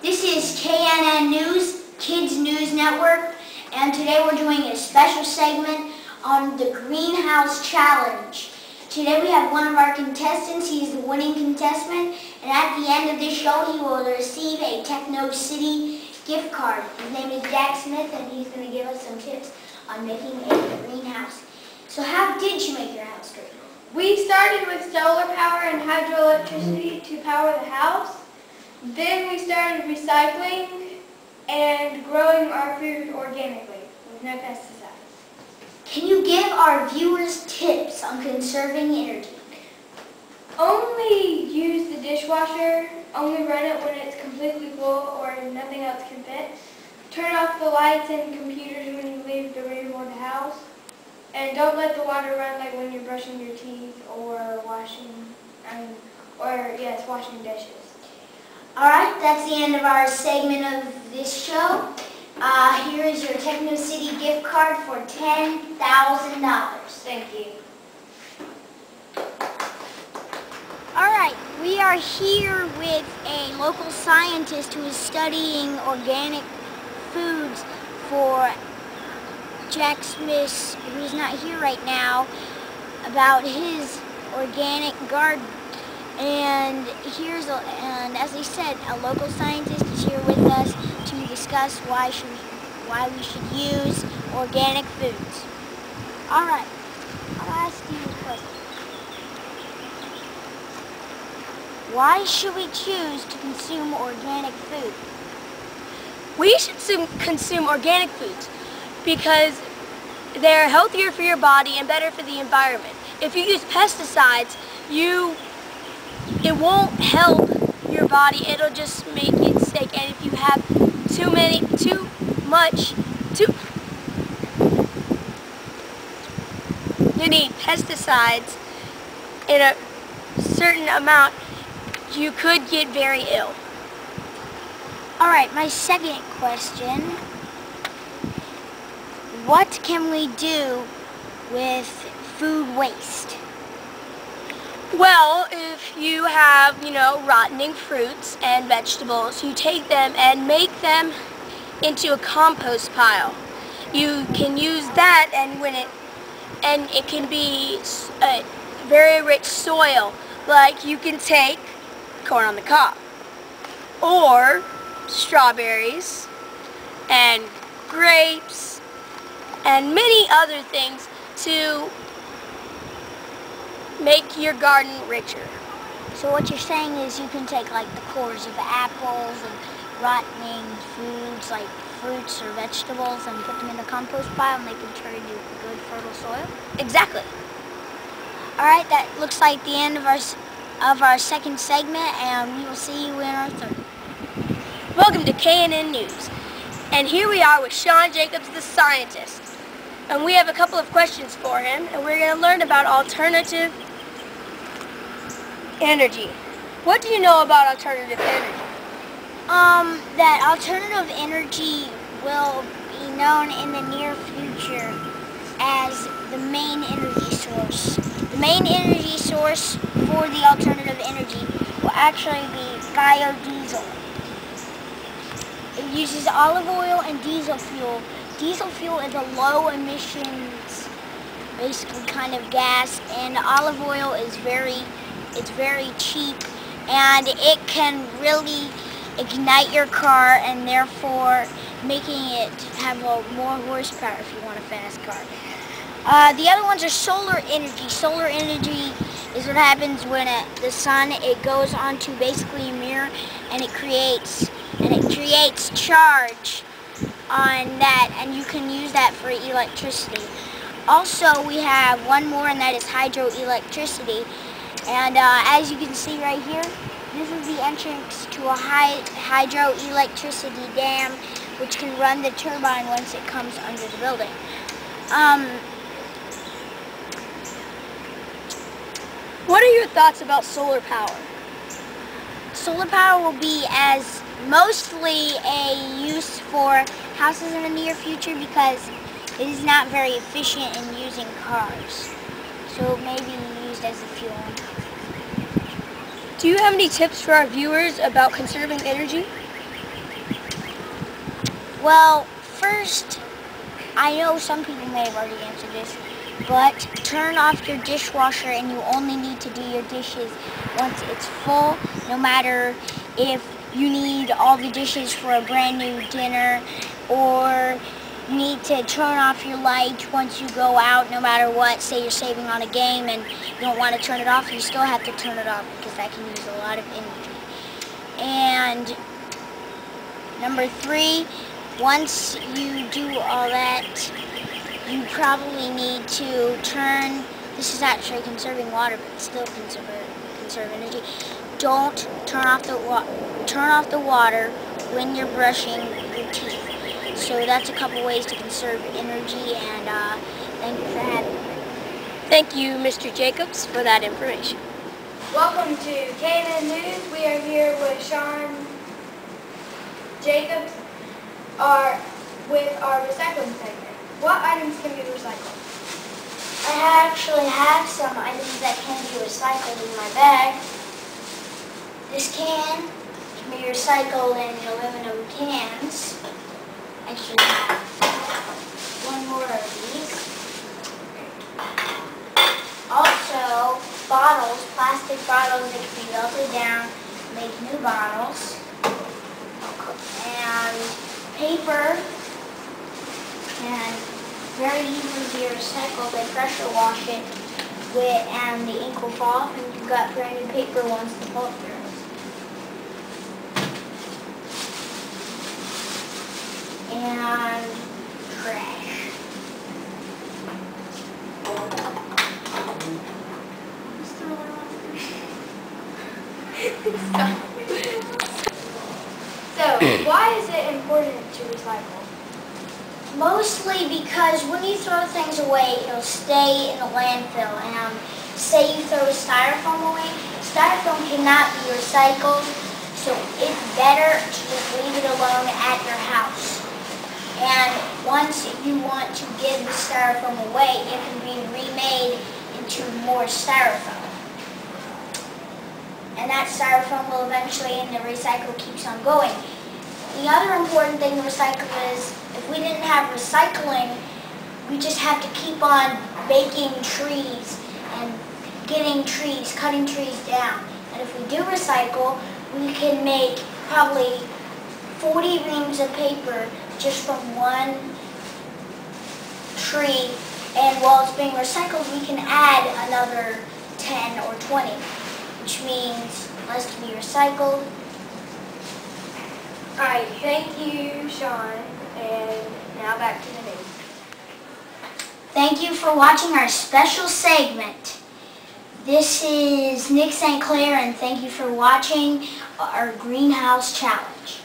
This is KNN News, Kids News Network, and today we're doing a special segment on the Greenhouse Challenge. Today we have one of our contestants. He's the winning contestant, and at the end of this show he will receive a Techno City gift card. His name is Jack Smith, and he's going to give us some tips on making a greenhouse. So how did you make your house green? We started with solar power and hydroelectricity to power the house. Then we started recycling and growing our food organically with no pesticides. Can you give our viewers tips on conserving energy? Only use the dishwasher, only run it when it's completely full or nothing else can fit. Turn off the lights and computers when you leave the room or the house. And don't let the water run like when you're brushing your teeth or washing dishes. Alright, that's the end of our segment of this show. Here is your Techno City gift card for $10,000. Thank you. Alright, we are here with a local scientist who is studying organic foods for Jack Smith, who's not here right now, about his organic garden. And as I said, a local scientist is here with us to discuss why we should use organic foods. All right, I'll ask you a question. Why should we choose to consume organic food? We should consume organic foods because they're healthier for your body and better for the environment. If you use pesticides, it won't help your body, it'll just make it sick. And if you have you need pesticides in a certain amount, you could get very ill. Alright, my second question. What can we do with food waste? Well, if you have, rotting fruits and vegetables, you take them and make them into a compost pile. You can use that, and it can be a very rich soil. Like you can take corn on the cob, or strawberries, and grapes, and many other things to make your garden richer. So what you're saying is you can take like the cores of apples and rotting foods like fruits or vegetables and put them in the compost pile and they can turn into good fertile soil? Exactly. Alright, that looks like the end of our second segment, and we will see you in our third. Welcome to KNN News. And here we are with Sean Jacobs, the scientist. And we have a couple of questions for him, and we're going to learn about alternative energy. What do you know about alternative energy? That alternative energy will be known in the near future as the main energy source. The main energy source for the alternative energy will actually be biodiesel. It uses olive oil and diesel fuel. Diesel fuel is a low emissions, basically kind of gas, and olive oil is very cheap, and it can really ignite your car and therefore making it have more horsepower if you want a fast car. The other ones are solar energy. Solar energy is what happens when the sun, it goes onto basically a mirror and it creates charge on that, and you can use that for electricity. Also, we have one more, and that is hydroelectricity. And as you can see right here, this is the entrance to a hydroelectricity dam, which can run the turbine once it comes under the building. What are your thoughts about solar power? Solar power will be as mostly a use for houses in the near future because it is not very efficient in using cars. So it may be used as a fuel. Do you have any tips for our viewers about conserving energy? Well, first, I know some people may have already answered this, but turn off your dishwasher and you only need to do your dishes once it's full, no matter if you need all the dishes for a brand new dinner, or you need to turn off your light once you go out, no matter what. Say you're saving on a game and you don't want to turn it off, you still have to turn it off because that can use a lot of energy. And number 3, once you do all that, you probably need to turn, this is actually conserving water, but still conserve energy. Don't turn off the water when you're brushing your teeth. So that's a couple ways to conserve energy, and thank you for having me. Thank you, Mr. Jacobs, for that information. Welcome to KNN News. We are here with Sean Jacobs with our recycling segment. What items can be recycled? I actually have some items that can be recycled in my bag. This can be recycled in aluminum cans. Actually, I have one more of these. Also, bottles, plastic bottles that can be melted down, make new bottles. And paper can very easily be recycled. They pressure wash it and the ink will fall off, and you've got brand new paper once the pulp through. And trash. So, why is it important to recycle? Mostly because when you throw things away, it'll stay in the landfill. And say you throw styrofoam away, styrofoam cannot be recycled, so it's better to just leave it alone at your house. And once you want to give the styrofoam away, it can be remade into more styrofoam. And that styrofoam will eventually, and the recycle keeps on going. The other important thing to recycle is, if we didn't have recycling, we just have to keep on baking trees and getting trees, cutting trees down. And if we do recycle, we can make probably 40 reams of paper just from one tree, and while it's being recycled, we can add another 10 or 20, which means less to be recycled. Alright, thank you, Sean, and now back to the news. Thank you for watching our special segment. This is Nick St. Clair, and thank you for watching our Greenhouse Challenge.